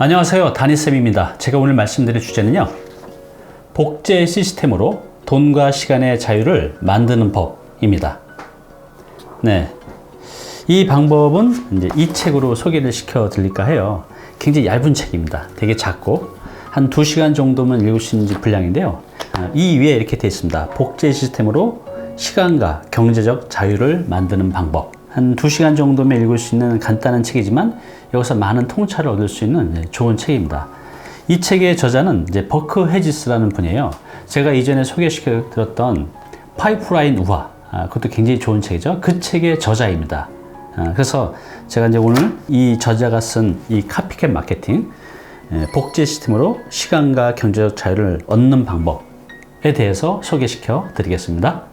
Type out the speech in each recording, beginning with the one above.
안녕하세요, 다니쌤입니다. 제가 오늘 말씀드릴 주제는요, 복제 시스템으로 돈과 시간의 자유를 만드는 법입니다. 네, 이 방법은 이제 이 책으로 소개를 시켜 드릴까 해요. 굉장히 얇은 책입니다. 되게 작고 한 2시간 정도면 읽을 수 있는 분량인데요. 이 위에 이렇게 되어 있습니다. 복제 시스템으로 시간과 경제적 자유를 만드는 방법. 한 2시간 정도면 읽을 수 있는 간단한 책이지만 여기서 많은 통찰을 얻을 수 있는 좋은 책입니다. 이 책의 저자는 이제 버크 헤지스라는 분이에요. 제가 이전에 소개시켜 드렸던 파이프라인 우화, 그것도 굉장히 좋은 책이죠. 그 책의 저자입니다. 그래서 제가 이제 오늘 이 저자가 쓴 이 카피캣 마케팅, 복제 시스템으로 시간과 경제적 자유를 얻는 방법에 대해서 소개시켜 드리겠습니다.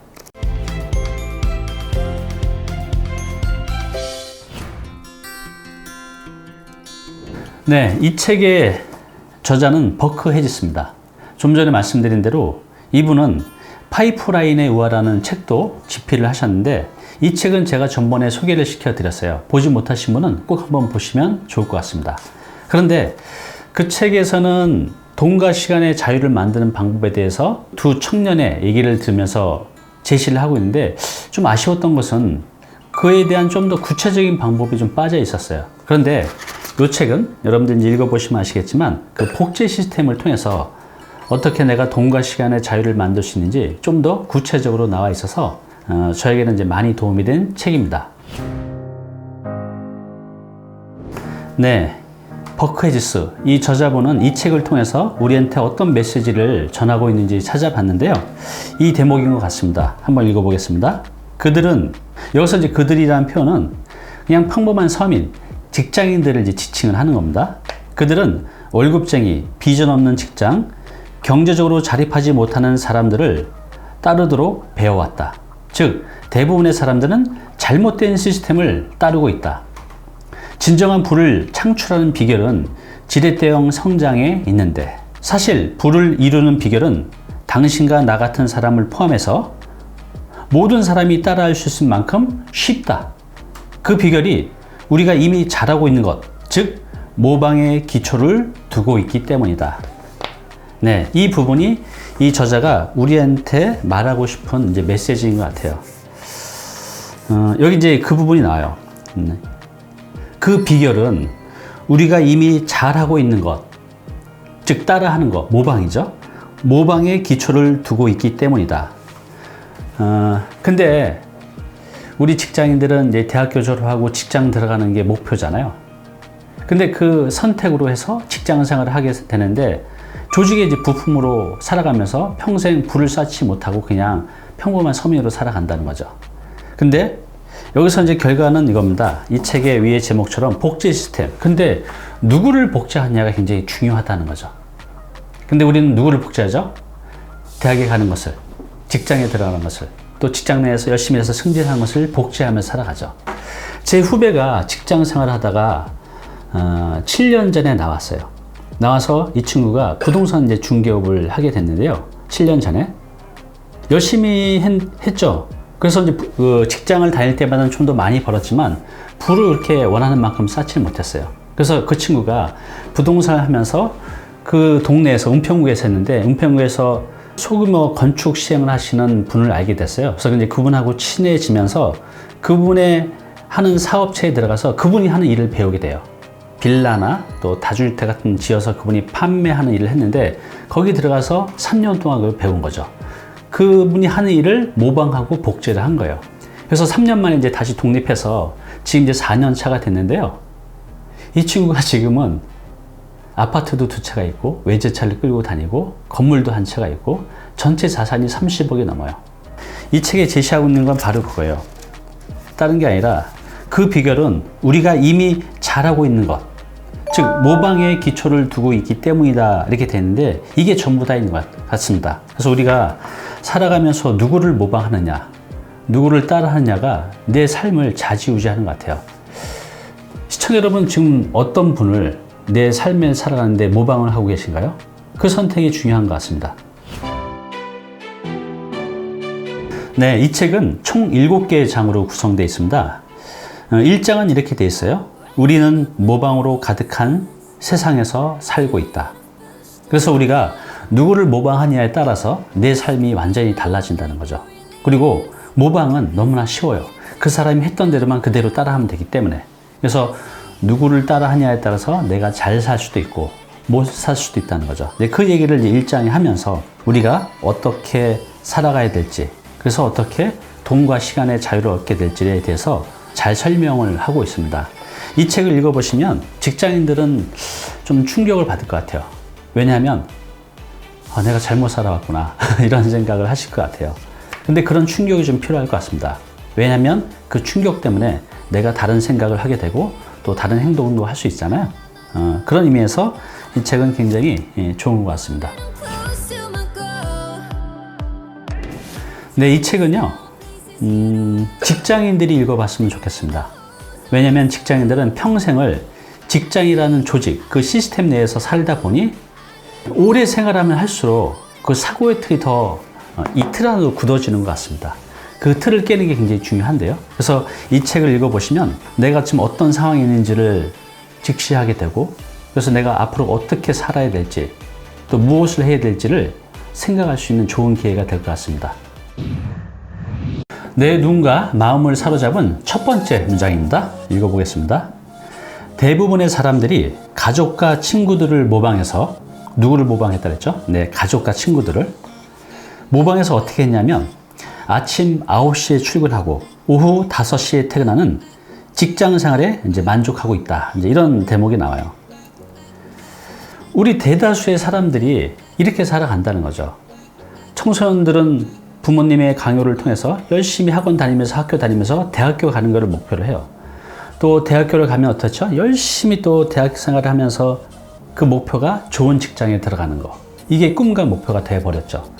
네, 이 책의 저자는 버크 헤지스입니다. 좀 전에 말씀드린 대로 이분은 파이프라인의 우화라는 책도 집필을 하셨는데, 이 책은 제가 전번에 소개를 시켜드렸어요. 보지 못하신 분은 꼭 한번 보시면 좋을 것 같습니다. 그런데 그 책에서는 돈과 시간의 자유를 만드는 방법에 대해서 두 청년의 얘기를 들으면서 제시를 하고 있는데, 좀 아쉬웠던 것은 그에 대한 좀 더 구체적인 방법이 좀 빠져 있었어요. 그런데 이 책은 여러분들 읽어보시면 아시겠지만 그 복제 시스템을 통해서 어떻게 내가 돈과 시간의 자유를 만들 수 있는지 좀 더 구체적으로 나와 있어서 저에게는 이제 많이 도움이 된 책입니다. 네, 버크 헤지스, 이 저자분은 이 책을 통해서 우리한테 어떤 메시지를 전하고 있는지 찾아봤는데요. 이 대목인 것 같습니다. 한번 읽어보겠습니다. 그들은, 여기서 이제 그들이라는 표현은 그냥 평범한 서민, 직장인들을 이제 지칭을 하는 겁니다. 그들은 월급쟁이, 비전 없는 직장, 경제적으로 자립하지 못하는 사람들을 따르도록 배워왔다. 즉, 대부분의 사람들은 잘못된 시스템을 따르고 있다. 진정한 부를 창출하는 비결은 지렛대형 성장에 있는데, 사실 부를 이루는 비결은 당신과 나 같은 사람을 포함해서 모든 사람이 따라할 수 있을 만큼 쉽다. 그 비결이 우리가 이미 잘하고 있는 것, 즉 모방의 기초를 두고 있기 때문이다. 네, 이 부분이 이 저자가 우리한테 말하고 싶은 이제 메시지인 것 같아요. 여기 이제 그 부분이 나와요. 그 비결은 우리가 이미 잘하고 있는 것, 즉 따라하는 것, 모방이죠. 모방의 기초를 두고 있기 때문이다. 근데 우리 직장인들은 이제 대학교 졸업하고 직장 들어가는 게 목표잖아요. 근데 그 선택으로 해서 직장 생활을 하게 되는데, 조직의 이제 부품으로 살아가면서 평생 부를 쌓지 못하고 그냥 평범한 서민으로 살아간다는 거죠. 근데 여기서 이제 결과는 이겁니다. 이 책의 위의 제목처럼 복제 시스템. 근데 누구를 복제하냐가 굉장히 중요하다는 거죠. 근데 우리는 누구를 복제하죠? 대학에 가는 것을, 직장에 들어가는 것을, 또 직장 내에서 열심히 해서 승진하는 것을 복제하면서 살아가죠. 제 후배가 직장 생활을 하다가 7년 전에 나왔어요. 나와서 이 친구가 부동산 이제 중개업을 하게 됐는데요. 7년 전에 열심히 했죠. 그래서 이제 그 직장을 다닐 때마다 좀 더 많이 벌었지만 부를 그렇게 원하는 만큼 쌓지 못했어요. 그래서 그 친구가 부동산을 하면서 그 동네에서 은평구에서 했는데, 은평구에서 소규모 건축 시행을 하시는 분을 알게 됐어요. 그래서 이제 그분하고 친해지면서 그분의 하는 사업체에 들어가서 그분이 하는 일을 배우게 돼요. 빌라나 또 다주택 같은 지어서 그분이 판매하는 일을 했는데, 거기 들어가서 3년 동안 그걸 배운 거죠. 그분이 하는 일을 모방하고 복제를 한 거예요. 그래서 3년 만에 이제 다시 독립해서 지금 이제 4년 차가 됐는데요. 이 친구가 지금은 아파트도 2채가 있고, 외제차를 끌고 다니고, 건물도 1채가 있고, 전체 자산이 30억이 넘어요. 이 책에 제시하고 있는 건 바로 그거예요. 다른 게 아니라 그 비결은 우리가 이미 잘하고 있는 것, 즉 모방의 기초를 두고 있기 때문이다, 이렇게 되는데, 이게 전부 다인 것 같습니다. 그래서 우리가 살아가면서 누구를 모방하느냐, 누구를 따라하느냐가 내 삶을 좌지우지하는 것 같아요. 시청자 여러분, 지금 어떤 분을 내 삶을 살아가는데 모방을 하고 계신가요? 그 선택이 중요한 것 같습니다. 네, 이 책은 총 7개의 장으로 구성되어 있습니다. 1장은 이렇게 되어 있어요. 우리는 모방으로 가득한 세상에서 살고 있다. 그래서 우리가 누구를 모방하느냐에 따라서 내 삶이 완전히 달라진다는 거죠. 그리고 모방은 너무나 쉬워요. 그 사람이 했던 대로만 그대로 따라하면 되기 때문에. 그래서 누구를 따라하냐에 따라서 내가 잘 살 수도 있고 못 살 수도 있다는 거죠. 그 얘기를 1장에 하면서 우리가 어떻게 살아가야 될지, 그래서 어떻게 돈과 시간의 자유를 얻게 될지에 대해서 잘 설명을 하고 있습니다. 이 책을 읽어보시면 직장인들은 좀 충격을 받을 것 같아요. 왜냐하면 내가 잘못 살아왔구나 이런 생각을 하실 것 같아요. 근데 그런 충격이 좀 필요할 것 같습니다. 왜냐하면 그 충격 때문에 내가 다른 생각을 하게 되고 또 다른 행동도 할 수 있잖아요. 그런 의미에서 이 책은 굉장히 좋은 것 같습니다. 네, 이 책은요, 직장인들이 읽어봤으면 좋겠습니다. 왜냐하면 직장인들은 평생을 직장이라는 조직, 그 시스템 내에서 살다 보니 오래 생활하면 할수록 그 사고의 틀이 더 이 틀 안으로 굳어지는 것 같습니다. 그 틀을 깨는 게 굉장히 중요한데요. 그래서 이 책을 읽어보시면 내가 지금 어떤 상황에 있는지를 직시하게 되고, 그래서 내가 앞으로 어떻게 살아야 될지 또 무엇을 해야 될지를 생각할 수 있는 좋은 기회가 될 것 같습니다. 내 눈과 마음을 사로잡은 첫 번째 문장입니다. 읽어보겠습니다. 대부분의 사람들이 가족과 친구들을 모방해서, 누구를 모방했다 그랬죠? 네, 가족과 친구들을 모방해서 어떻게 했냐면 아침 9시에 출근하고 오후 5시에 퇴근하는 직장 생활에 이제 만족하고 있다. 이제 이런 대목이 나와요. 우리 대다수의 사람들이 이렇게 살아간다는 거죠. 청소년들은 부모님의 강요를 통해서 열심히 학원 다니면서 학교 다니면서 대학교 가는 것을 목표로 해요. 또 대학교를 가면 어떻죠? 열심히 또 대학 생활을 하면서 그 목표가 좋은 직장에 들어가는 거. 이게 꿈과 목표가 되어버렸죠.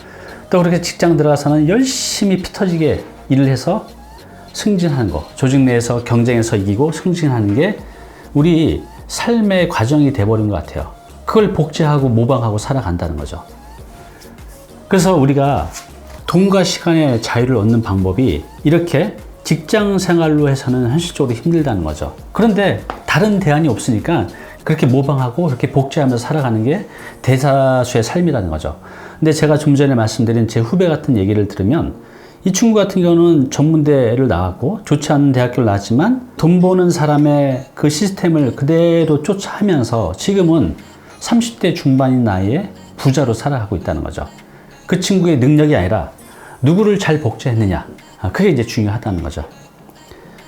또 그렇게 직장 들어가서는 열심히 피 터지게 일을 해서 승진하는 거. 조직 내에서 경쟁에서 이기고 승진하는 게 우리 삶의 과정이 돼버린 것 같아요. 그걸 복제하고 모방하고 살아간다는 거죠. 그래서 우리가 돈과 시간의 자유를 얻는 방법이 이렇게 직장 생활로 해서는 현실적으로 힘들다는 거죠. 그런데 다른 대안이 없으니까 그렇게 모방하고 그렇게 복제하면서 살아가는 게 대다수의 삶이라는 거죠. 근데 제가 좀 전에 말씀드린 제 후배 같은 얘기를 들으면 이 친구 같은 경우는 전문대를 나왔고 좋지 않은 대학교를 나왔지만 돈 버는 사람의 그 시스템을 그대로 쫓아하면서 지금은 30대 중반인 나이에 부자로 살아가고 있다는 거죠. 그 친구의 능력이 아니라 누구를 잘 복제했느냐, 그게 이제 중요하다는 거죠.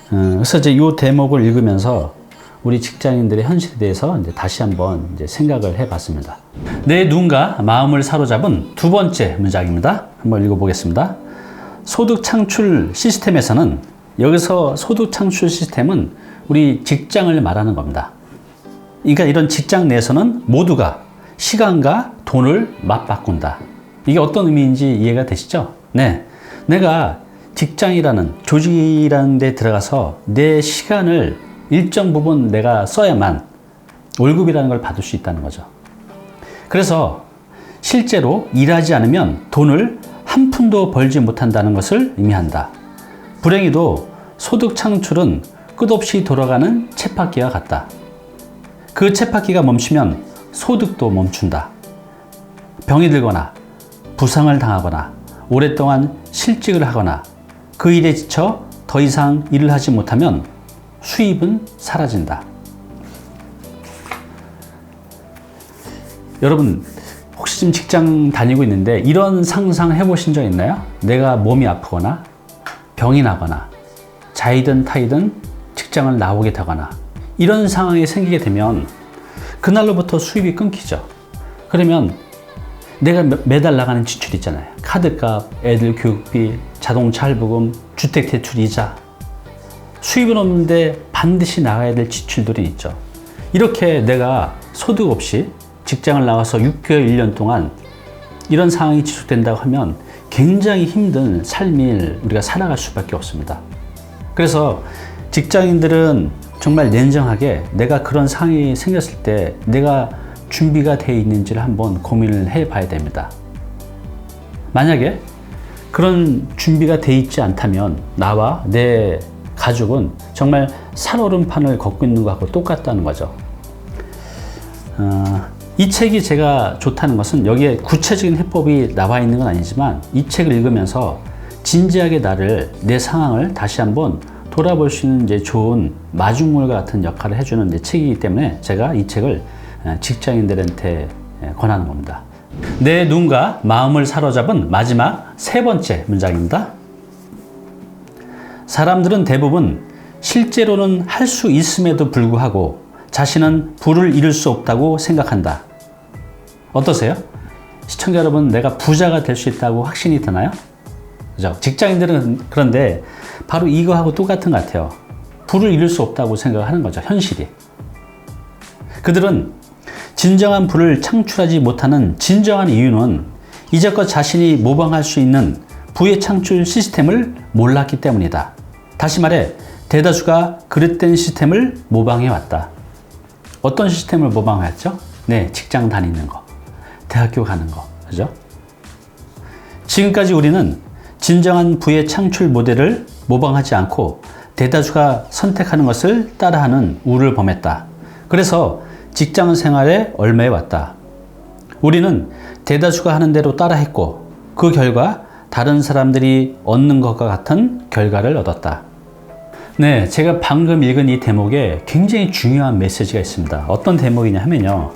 그래서 이제 이 대목을 읽으면서 우리 직장인들의 현실에 대해서 이제 다시 한번 이제 생각을 해봤습니다. 내 눈과 마음을 사로잡은 두 번째 문장입니다. 한번 읽어보겠습니다. 소득 창출 시스템에서는, 여기서 소득 창출 시스템은 우리 직장을 말하는 겁니다. 그러니까 이런 직장 내에서는 모두가 시간과 돈을 맞바꾼다. 이게 어떤 의미인지 이해가 되시죠? 네. 내가 직장이라는 조직이라는 데 들어가서 내 시간을 일정 부분 내가 써야만 월급이라는 걸 받을 수 있다는 거죠. 그래서 실제로 일하지 않으면 돈을 한 푼도 벌지 못한다는 것을 의미한다. 불행히도 소득 창출은 끝없이 돌아가는 쳇바퀴와 같다. 그 쳇바퀴가 멈추면 소득도 멈춘다. 병이 들거나 부상을 당하거나 오랫동안 실직을 하거나 그 일에 지쳐 더 이상 일을 하지 못하면 수입은 사라진다. 여러분, 혹시 지금 직장 다니고 있는데 이런 상상 해보신 적 있나요? 내가 몸이 아프거나 병이 나거나 자이든 타이든 직장을 나오게 되거나 이런 상황이 생기게 되면 그날로부터 수입이 끊기죠. 그러면 내가 매달 나가는 지출 있잖아요. 카드값, 애들 교육비, 자동차 할부금, 주택대출 이자. 수입은 없는데 반드시 나가야 될 지출들이 있죠. 이렇게 내가 소득 없이 직장을 나와서 6개월, 1년 동안 이런 상황이 지속된다고 하면 굉장히 힘든 삶을 우리가 살아갈 수밖에 없습니다. 그래서 직장인들은 정말 냉정하게 내가 그런 상황이 생겼을 때 내가 준비가 되어 있는지를 한번 고민을 해 봐야 됩니다. 만약에 그런 준비가 되어 있지 않다면 나와 내 가족은 정말 살얼음판을 걷고 있는 것하고 똑같다는 거죠. 이 책이 제가 좋다는 것은 여기에 구체적인 해법이 나와 있는 건 아니지만 이 책을 읽으면서 진지하게 내 상황을 다시 한번 돌아볼 수 있는 이제 좋은 마중물 같은 역할을 해주는 이제 책이기 때문에 제가 이 책을 직장인들한테 권하는 겁니다. 내 눈과 마음을 사로잡은 마지막 세 번째 문장입니다. 사람들은 대부분 실제로는 할 수 있음에도 불구하고 자신은 부를 이룰 수 없다고 생각한다. 어떠세요? 시청자 여러분, 내가 부자가 될 수 있다고 확신이 드나요? 그죠? 직장인들은 그런데 바로 이거하고 똑같은 것 같아요. 부를 이룰 수 없다고 생각하는 거죠, 현실이. 그들은 진정한 부를 창출하지 못하는 진정한 이유는 이제껏 자신이 모방할 수 있는 부의 창출 시스템을 몰랐기 때문이다. 다시 말해, 대다수가 그릇된 시스템을 모방해왔다. 어떤 시스템을 모방해왔죠? 네, 직장 다니는 거, 대학교 가는 거, 그죠? 지금까지 우리는 진정한 부의 창출 모델을 모방하지 않고 대다수가 선택하는 것을 따라하는 우를 범했다. 그래서 직장 생활에 얽매여왔다. 우리는 대다수가 하는 대로 따라했고 그 결과 다른 사람들이 얻는 것과 같은 결과를 얻었다. 네, 제가 방금 읽은 이 대목에 굉장히 중요한 메시지가 있습니다. 어떤 대목이냐 하면요.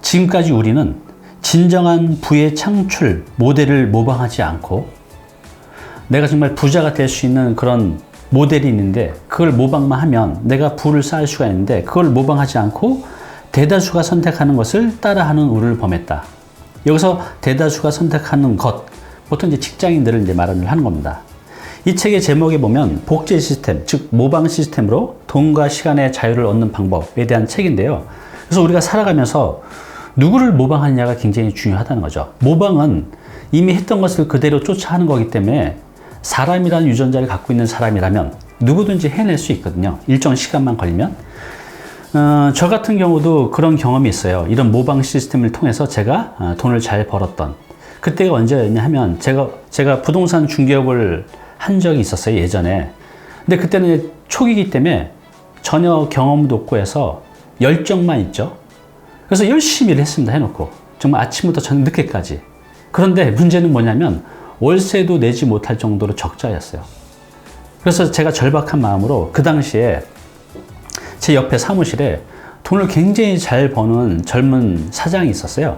지금까지 우리는 진정한 부의 창출 모델을 모방하지 않고 내가 정말 부자가 될 수 있는 그런 모델이 있는데 그걸 모방만 하면 내가 부를 쌓을 수가 있는데 그걸 모방하지 않고 대다수가 선택하는 것을 따라하는 우를 범했다. 여기서 대다수가 선택하는 것, 보통 이제 직장인들을 이제 말을 하는 겁니다. 이 책의 제목에 보면 복제 시스템, 즉 모방 시스템으로 돈과 시간의 자유를 얻는 방법에 대한 책인데요. 그래서 우리가 살아가면서 누구를 모방하느냐가 굉장히 중요하다는 거죠. 모방은 이미 했던 것을 그대로 쫓아하는 거기 때문에 사람이라는 유전자를 갖고 있는 사람이라면 누구든지 해낼 수 있거든요. 일정 시간만 걸리면. 저 같은 경우도 그런 경험이 있어요. 이런 모방 시스템을 통해서 제가 돈을 잘 벌었던 그때가 언제였냐 하면 제가 부동산 중개업을 한 적이 있었어요, 예전에. 근데 그때는 초기이기 때문에 전혀 경험도 없고 해서 열정만 있죠. 그래서 열심히 일했습니다, 해놓고. 정말 아침부터 저녁 늦게까지. 그런데 문제는 뭐냐면 월세도 내지 못할 정도로 적자였어요. 그래서 제가 절박한 마음으로 그 당시에 제 옆에 사무실에 돈을 굉장히 잘 버는 젊은 사장이 있었어요.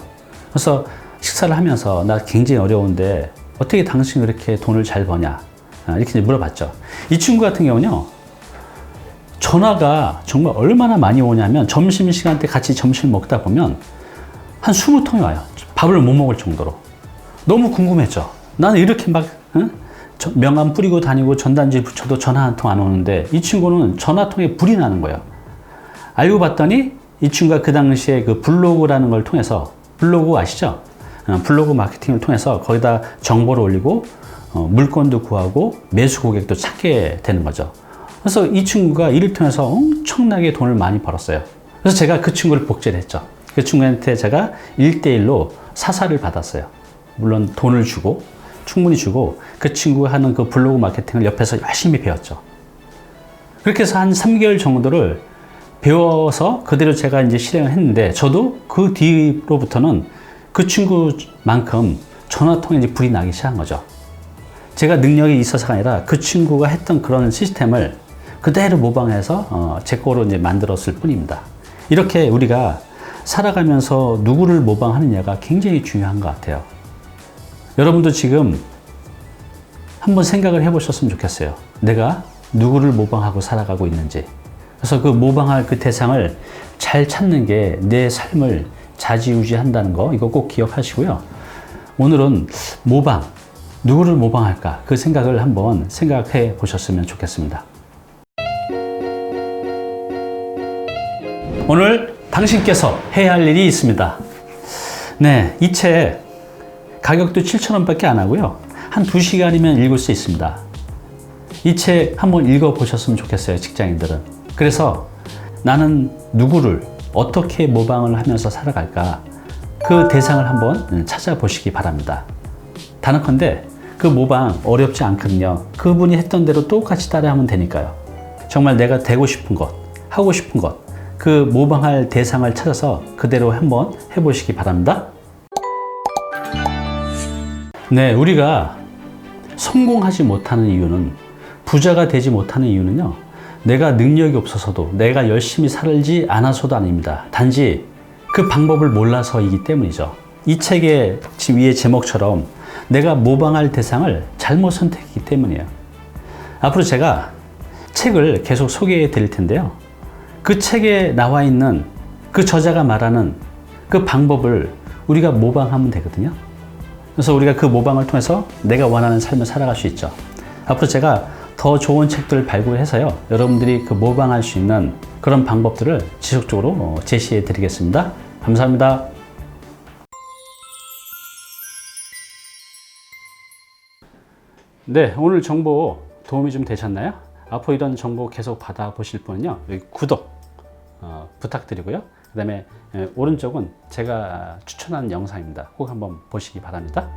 그래서 식사를 하면서 나 굉장히 어려운데 어떻게 당신이 그렇게 돈을 잘 버냐 이렇게 물어봤죠. 이 친구 같은 경우는요, 전화가 정말 얼마나 많이 오냐면 점심시간 때 같이 점심을 먹다 보면 한 20통이 와요. 밥을 못 먹을 정도로. 너무 궁금했죠. 나는 이렇게 막 명함 뿌리고 다니고 전단지 붙여도 전화 한 통 안 오는데 이 친구는 전화통에 불이 나는 거예요. 알고 봤더니 이 친구가 그 당시에 그 블로그라는 걸 통해서, 블로그 아시죠? 블로그 마케팅을 통해서 거기다 정보를 올리고 물건도 구하고 매수 고객도 찾게 되는 거죠. 그래서 이 친구가 이를 통해서 엄청나게 돈을 많이 벌었어요. 그래서 제가 그 친구를 복제를 했죠. 그 친구한테 제가 1대1로 사사를 받았어요. 물론 돈을 주고 충분히 주고 그 친구가 하는 그 블로그 마케팅을 옆에서 열심히 배웠죠. 그렇게 해서 한 3개월 정도를 배워서 그대로 제가 이제 실행을 했는데 저도 그 뒤로부터는 그 친구만큼 전화통에 이제 불이 나기 시작한 거죠. 제가 능력이 있어서가 아니라 그 친구가 했던 그런 시스템을 그대로 모방해서 제 거로 이제 만들었을 뿐입니다. 이렇게 우리가 살아가면서 누구를 모방하느냐가 굉장히 중요한 것 같아요. 여러분도 지금 한번 생각을 해보셨으면 좋겠어요. 내가 누구를 모방하고 살아가고 있는지. 그래서 그 모방할 그 대상을 잘 찾는 게 내 삶을 좌지우지한다는 거, 이거 꼭 기억하시고요. 오늘은 모방, 누구를 모방할까? 그 생각을 한번 생각해 보셨으면 좋겠습니다. 오늘 당신께서 해야 할 일이 있습니다. 네, 이 책 가격도 7,000원밖에 안 하고요. 한 2시간이면 읽을 수 있습니다. 이 책 한번 읽어보셨으면 좋겠어요, 직장인들은. 그래서 나는 누구를 어떻게 모방을 하면서 살아갈까? 그 대상을 한번 찾아보시기 바랍니다. 단언컨대 그 모방 어렵지 않거든요. 그분이 했던 대로 똑같이 따라하면 되니까요. 정말 내가 되고 싶은 것, 하고 싶은 것, 그 모방할 대상을 찾아서 그대로 한번 해보시기 바랍니다. 네, 우리가 성공하지 못하는 이유는, 부자가 되지 못하는 이유는요, 내가 능력이 없어서도, 내가 열심히 살지 않아서도 아닙니다. 단지 그 방법을 몰라서이기 때문이죠. 이 책의 지금 위의 제목처럼 내가 모방할 대상을 잘못 선택했기 때문이에요. 앞으로 제가 책을 계속 소개해 드릴 텐데요. 그 책에 나와 있는 그 저자가 말하는 그 방법을 우리가 모방하면 되거든요. 그래서 우리가 그 모방을 통해서 내가 원하는 삶을 살아갈 수 있죠. 앞으로 제가 더 좋은 책들을 발굴해서요, 여러분들이 그 모방할 수 있는 그런 방법들을 지속적으로 제시해 드리겠습니다. 감사합니다. 네, 오늘 정보 도움이 좀 되셨나요? 앞으로 이런 정보 계속 받아보실 분은요, 여기 구독 부탁드리고요. 그 다음에 오른쪽은 제가 추천한 영상입니다. 꼭 한번 보시기 바랍니다.